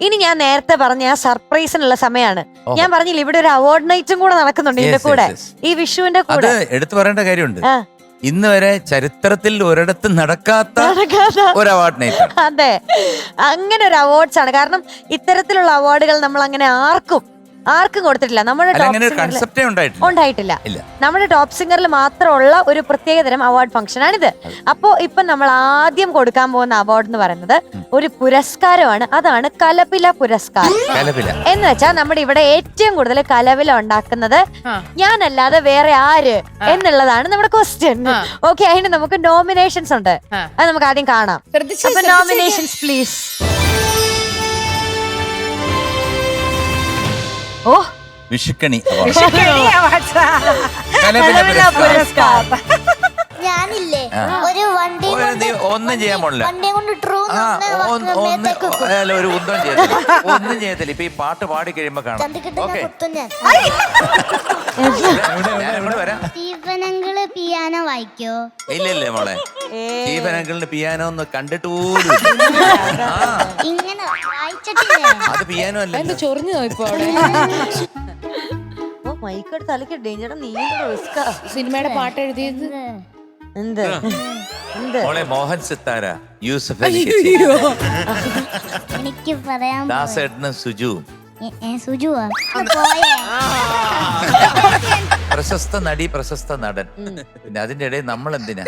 ഇനി ഞാൻ നേരത്തെ പറഞ്ഞ ആ സർപ്രൈസിനുള്ള സമയമാണ്. ഞാൻ പറഞ്ഞില്ല ഇവിടെ ഒരു അവാർഡ് നൈറ്റും കൂടെ നടക്കുന്നുണ്ട് ഇതിന്റെ കൂടെ, ഈ വിഷുവിന്റെ കൂടെ. എടുത്തു പറയേണ്ട കാര്യമുണ്ട്, ഇന്ന് വരെ ചരിത്രത്തിൽ ഒരിടത്തും നടക്കാത്ത ഒരു അവാർഡ് നൈറ്റ്. അതെ, അങ്ങനെ ഒരു അവാർഡ്സ് ആണ്. കാരണം ഇത്തരത്തിലുള്ള അവാർഡുകൾ നമ്മൾ അങ്ങനെ ആർക്കും കൊടുത്തിട്ടില്ല. നമ്മുടെ ഉണ്ടായിട്ടില്ല. നമ്മുടെ ടോപ്പ് സിംഗറിൽ മാത്രമുള്ള ഒരു പ്രത്യേകതരം അവാർഡ് ഫംഗ്ഷൻ ആണിത്. അപ്പോ ഇപ്പൊ നമ്മൾ ആദ്യം കൊടുക്കാൻ പോകുന്ന അവാർഡ് എന്ന് പറയുന്നത് ഒരു പുരസ്കാരമാണ്. അതാണ് കലപില പുരസ്കാരം. എന്ന് വെച്ചാൽ നമ്മുടെ ഇവിടെ ഏറ്റവും കൂടുതൽ കലപില ഉണ്ടാക്കുന്നത് ഞാനല്ലാതെ വേറെ ആര് എന്നുള്ളതാണ് നമ്മുടെ ക്വസ്റ്റ്യൻ. ഓക്കെ, അതിന് നമുക്ക് നോമിനേഷൻസ് ഉണ്ട്, അത് നമുക്ക് ആദ്യം കാണാം. അപ്പൊ നോമിനേഷൻസ് പ്ലീസ്. ഓ, വിഷുക്കണി ഞാനില്ലേ ഒരു വണ്ടി ഒന്നും ചെയ്യാൻ പോണില്ല, ഒരു ഒന്നും ചെയ്യത്തില്ല. ഇപ്പൊ ഈ പാട്ട് പാടി കഴിയുമ്പോ കാണാം. സ്റ്റീഫനങ്കിള് പിയാനോ വായിക്കോ? ഇല്ലല്ലേ മോളെ, സ്റ്റീഫനങ്കിളിന് പിയാനോ ഒന്ന് കണ്ടിട്ട് പോലും ഇങ്ങനെ വായിച്ചിട്ടില്ല. അത് പിയാനോ അല്ല, ചൊറിഞ്ഞു ഇപ്പൊ മൈക്കെടുത്ത് തലക്ക് ഡേഞ്ചർ. നീ സിനിമയുടെ പാട്ട് എഴുതിയത് എന്ത് മോളെ? മോഹൻ സിത്താര, യൂസഫ് അലി, എനിക്ക് പറയാൻ ദാസേട്ടനും സുജുവും. സുജുവാ പ്രശസ്ത നടി, പ്രശസ്ത നടൻ. പിന്നെ അതിന്റെ ഇടയിൽ നമ്മൾ എന്തിനാ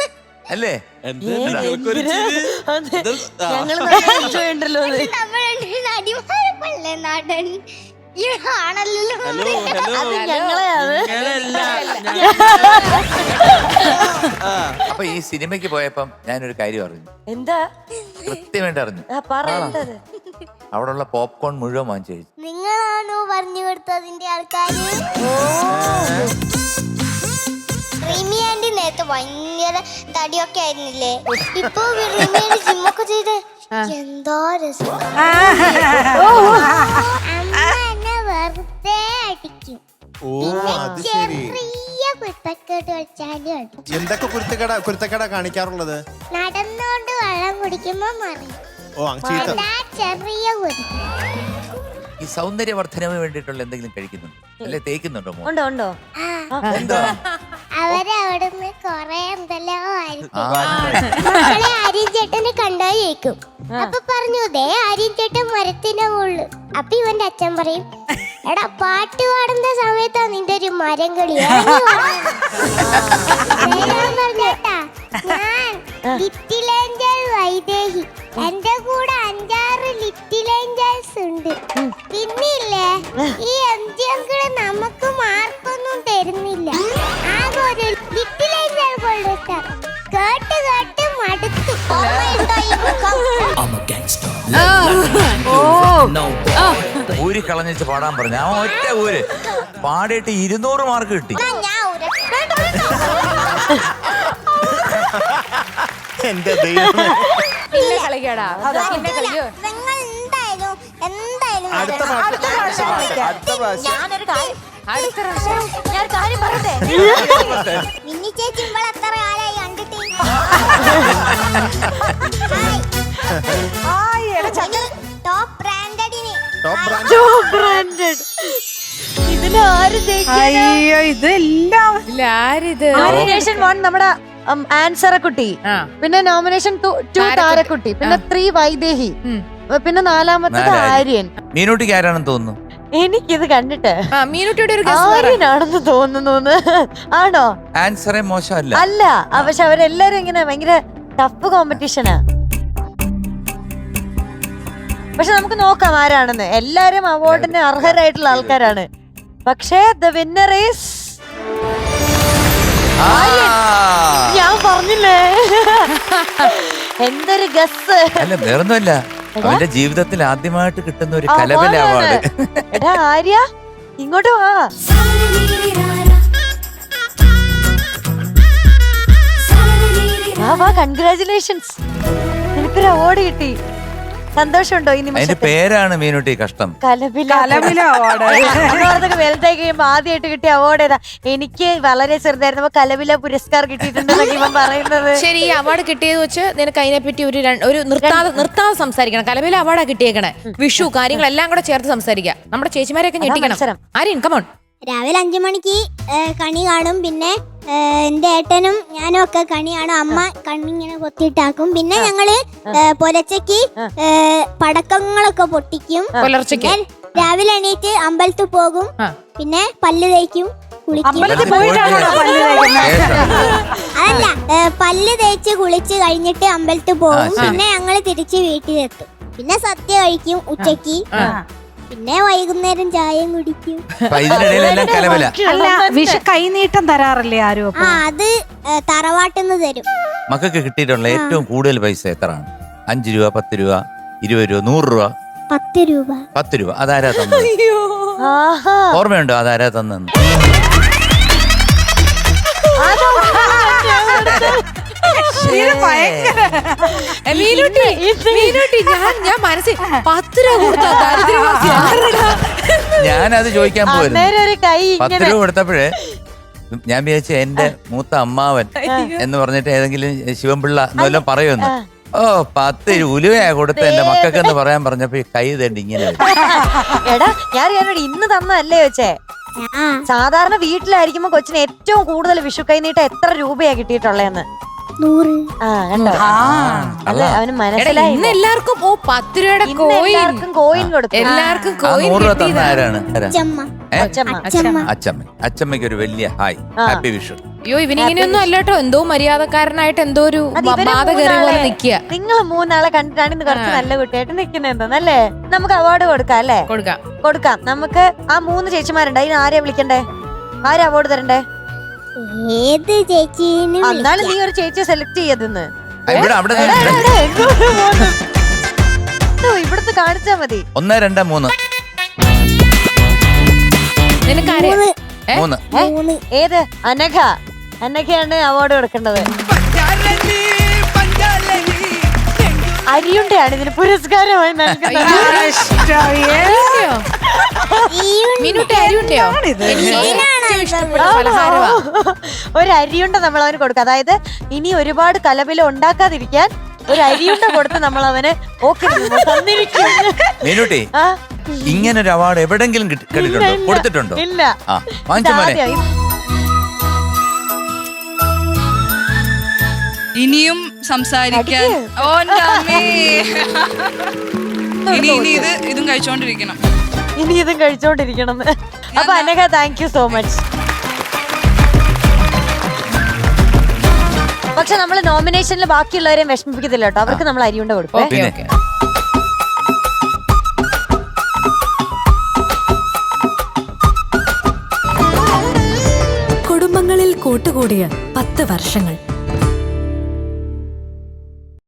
അല്ലേ? നടൻ അപ്പൊ ഈ സിനിമയ്ക്ക് പോയപ്പം ഞാനൊരു കാര്യം അറിഞ്ഞു. എന്താ? കൃത്യമായിട്ട് അറിഞ്ഞു. അവിടെ ഉള്ള പോപ്കോൺ മുഴുവൻ വാങ്ങിച്ചു കഴിച്ചു. നിങ്ങളാണോ പറഞ്ഞു കൊടുത്തതിന്റെ ആൾക്കാര്? റിമി ആന്റി നേരത്തെ ഭയങ്കര തടിയൊക്കെ ആയിരുന്നില്ലേ, ഇപ്പൊ റിമി ആന്റി ജിമ്മൊക്കെ ചെയ്ത് എന്താ രസം. അമ്മ എന്നെ വെറുതെ അടിക്കും. ചെറിയ കുരുത്തക്കേട് കളിച്ചാലും അടിക്കും. എന്തൊക്കെ കുരുത്തക്കേട കാണിക്കാറുള്ളത്? നടന്നോണ്ട് വെള്ളം കുടിക്കുമ്പോ മറിയും. ചെറിയ ഈ സൗന്ദര്യവർദ്ധനവിന് വേണ്ടിയിട്ടുള്ള എന്തെങ്കിലും കഴിക്കുന്നുണ്ടോ അല്ലെ തേക്കുന്നുണ്ടോ? ഉണ്ടോ. അവരവിടുന്ന് കൊറേ എന്തെല്ലോ മക്കളെ ആര്യൻ ചേട്ടനെ കണ്ടാ കേക്കും. അപ്പൊ പറഞ്ഞു ദേ ആര്യൻ ചേട്ടൻ മരത്തിന്റെ മുകളിൽ. അപ്പൊ ഇവന്റെ അച്ഛൻ പറയും, എടാ പാട്ട് പാടുന്ന സമയത്താ നിന്റെ ഒരു മരം കളി. പറഞ്ഞേട്ടാ, ഞാൻ ലിറ്റിൽ ഏഞ്ചൽ വൈദേഹി, എന്റെ കൂടെ 5-6 ലിറ്റിൽ ഏഞ്ചൽസ് ഉണ്ട്. പിന്നില്ലേ ഈ എംജിഎംകള് നമുക്ക് മാർക്കൊന്നും തരുന്നില്ല. ആകെ ഒരു ലിറ്റിൽ ഏഞ്ചൽ കൊള്ളിട്ടാ കേട്ട് കേട്ട് മടുത്തു. ഊരി കളഞ്ഞിട്ട് പാടാൻ പറഞ്ഞു. ആ ഒറ്റ ഊര് പാടിയിട്ട് 200 മാർക്ക് കിട്ടി. എന്റെ ദൈവം, അടുത്ത കാര്യം പറയട്ടെ, മിന്നി ചേച്ചി ഇവളെ എത്ര കാലായി കണ്ടിട്ട്? ടോപ്പ് ബ്രാൻഡഡിന് നോമിനേഷൻ 1 നമ്മുടെ ആൻസറക്കുട്ടി, പിന്നെ നോമിനേഷൻ 2 താരക്കുട്ടി, പിന്നെ 3 വൈദേഹി, പിന്നെ 4ാമത്തത് ആര്യൻ. മീനൂട്ടിക്ക് ആരാണെന്ന് തോന്നുന്നു? എനിക്കിത് കണ്ടിട്ട് മീനൂട്ടിയുടെ ഒരു ആര്യനാണെന്ന് തോന്നുന്നു. ആണോ? ആൻസറേ മോശമല്ല. അല്ല, പക്ഷെ അവരെല്ലാരും ഇങ്ങനെ ഭയങ്കര ടഫ് കോമ്പറ്റീഷനാ. പക്ഷെ നമുക്ക് നോക്കാം ആരാണെന്ന്. എല്ലാരും അവാർഡിന് അർഹരായിട്ടുള്ള ആൾക്കാരാണ്. പക്ഷേ ദ വിന്നർ ഈസ് ഞാൻ പറഞ്ഞില്ലേ, എന്തൊരു ഗസ്. അല്ല, വേറൊന്നുമല്ല, അവന്റെ ജീവിതത്തിൽ ആദ്യമായിട്ട് കിട്ടുന്ന ഒരു കലബല അവാർഡ്. എടാ ആര്യ, ഇങ്ങോട്ട് വാ. വാ, കൺഗ്രാചുലേഷൻസ്, നിനക്കൊരു അവാർഡ് കിട്ടി. സന്തോഷമുണ്ടോ ഈ അതിന്റെ നിമിഷത്തിൽ? പേരാണ് മീനുട്ടി കഷ്ടം. കലപില അവാർഡ് വലുതായി കഴിയുമ്പോ ആദ്യമായിട്ട് കിട്ടിയ അവാർഡ് ഏതാ? എനിക്ക് വളരെ ചെറുതായിരുന്നപ്പോ കലപില പുരസ്കാർ കിട്ടിയിട്ടുണ്ടെന്നൊക്കെ ഇവൻ പറയുന്നത്. ശരി, ഈ അവാർഡ് കിട്ടിയത് വെച്ച് നിനക്ക് അതിനെപ്പറ്റി ഒരു നിർത്താതെ സംസാരിക്കണം. കലവില അവാർഡാ കിട്ടിയേക്കണേ. വിഷു കാര്യങ്ങളെല്ലാം കൂടെ ചേർത്ത് സംസാരിക്കാം. നമ്മുടെ ചേച്ചിമാരെയൊക്കെ ഞെട്ടിക്കണം. മത്സരം. ആര്യൻ കമോൺ. രാവിലെ 5 മണിക്ക് കണി കാണും. പിന്നെ എന്റെ ഏട്ടനും ഞാനും ഒക്കെ കണി കാണും. അമ്മ കണ്ണിങ്ങനെ കൊത്തിയിട്ടാക്കും. പിന്നെ ഞങ്ങള് പുലച്ചയ്ക്ക് പടക്കങ്ങളൊക്കെ പൊട്ടിക്കും. പുലർച്ചയ്ക്ക് ഞാൻ രാവിലെ എണീറ്റ് അമ്പലത്തിൽ പോകും. പിന്നെ പല്ല് തേക്കും, കുളിക്കും. അമ്പലത്തിൽ പോയിട്ടാണോ പല്ല് തേക്കുന്നത്? അതല്ല, പല്ല് തേച്ച് കുളിച്ച് കഴിഞ്ഞിട്ട് അമ്പലത്തിൽ പോകും. പിന്നെ ഞങ്ങള് തിരിച്ച് വീട്ടിലെത്തും. പിന്നെ സദ്യ കഴിക്കും ഉച്ചക്ക്. പിന്നെ വൈകുന്നേരം ചായയും കുടിക്കും. ഇതിനിടയിലെല്ലാം കലവില. അല്ല, വിഷു കൈനീട്ടം തരാറില്ലേ ആരും? അത് തറവാട്ടിന്ന് തരും. മക്കൾക്ക് കിട്ടിയിട്ടുള്ള ഏറ്റവും കൂടുതൽ പൈസ എത്രയാണ്? 5 രൂപ, 10 രൂപ, 20 രൂപ, 100 രൂപ? 10 രൂപ. 10 രൂപ. അതാരാ തന്നത്? ആഹാ. ഓർമ്മയുണ്ടോ അതാരാ തന്നെന്ന്? ഞാൻ മനസ്സിൽ 10 രൂപ കൊടുത്താ ഞാനത് ചോദിക്കാൻ പോയിരുന്നു. അന്നേരം ഒരു കൈ 10 രൂപ കൊടുത്തപ്പോഴേ ഞാൻ വിചാരിച്ചു എന്റെ മൂത്ത അമ്മാവൻ എന്ന് പറഞ്ഞിട്ട് ഏതെങ്കിലും ശിവൻപിള്ള എന്നെല്ലാം പറയുമെന്ന്. ഓ 10 ഉലുവയാ കൊടുത്ത എന്റെ മക്കൾക്കെന്ന് പറയാൻ പറഞ്ഞപ്പോ ഈ കൈ തേണ്ടി ഇങ്ങനെ വരും. എടാ ഞാൻ ഇന്ന് തന്നല്ലേ വെച്ചേ. സാധാരണ വീട്ടിലായിരിക്കുമ്പോ കൊച്ചിന് ഏറ്റവും കൂടുതൽ വിഷു കൈനീട്ടം എത്ര രൂപയാ കിട്ടിയിട്ടുള്ളതെന്ന്? 100. ആ കണ്ടോ? അല്ല അവന് മനസ്സിലായി. ഇന്ന് എല്ലാവർക്കും 10 രൂപയുടെ എല്ലാവർക്കും കോയിൻ കൊടുത്തു. എല്ലാവർക്കും ആ 100 രൂപ തന്ന ആരാണ്? അച്ചമ്മ. അച്ഛമ്മ. അച്ചമ്മയ്ക്ക് ഒരു വലിയ ഹായ്, ഹാപ്പി വിഷു. അയ്യോ, ഇവനിങ്ങനെയൊന്നും അല്ലട്ടോ. എന്തോ മര്യാദക്കാരനായിട്ട് എന്തോ ഒരു ബാധ കയറി പോലെ നിക്കുക. നിങ്ങൾ 3 ആളെ കണ്ടിട്ടാണ് ഇന്ന് കുറച്ച് നല്ല കുട്ടിയായിട്ട് നിൽക്കുന്നത് എന്താന്നല്ലേ? നമുക്ക് അവാർഡ് കൊടുക്കാം അല്ലേ? കൊടുക്കാം. നമുക്ക് ആ 3 ചേച്ചിമാരുണ്ട്. അതിന് ആരെയാ വിളിക്കണ്ടേ? ആരാ അവാർഡ് തരണ്ടേ? ഏത് ചേച്ചീനും എന്നാലും നീ ഒരു ചേച്ചിയെ സെലക്ട് ചെയ്യതെന്ന്. ഇവിടുത്തെ കാണിച്ചാ മതി. 1, 2, 3. നിനക്കാരെ 3. ഏത്? അനഘയാണ് അവാർഡ് കൊടുക്കേണ്ടത്. അരിയുണ്ടയാണ് ഇതിന് പുരസ്കാരമായി നൽകുന്നത്. ഒരു അരിയുണ്ട നമ്മൾ അവന് കൊടുക്കുക. അതായത് ഇനി ഒരുപാട് കലപില ഉണ്ടാക്കാതിരിക്കാൻ ഒരു അരിയുണ്ട കൊടുത്ത് നമ്മൾ അവന് മീനുട്ടി ഇങ്ങനൊരു അവാർഡ് എവിടെങ്കിലും കിട്ടിയിട്ടുണ്ടോ? കൊടുത്തിട്ടുണ്ടോ? ഇല്ല. ഇനിയും സംസാരിക്കാൻ ഇതും കഴിച്ചോണ്ടിരിക്കണം. ഇനി ഇതും കഴിച്ചോണ്ടിരിക്കണം. അപ്പൊ Anagha, thank you so much. പക്ഷെ നമ്മള് നോമിനേഷനിൽ ബാക്കിയുള്ളവരെയും വിഷമിപ്പിക്കത്തില്ല കേട്ടോ. അവർക്ക് നമ്മൾ അരിയുണ്ട കൊടുക്കും. കുടുംബങ്ങളിൽ കൂട്ടുകൂടിയ 10 വർഷങ്ങൾ.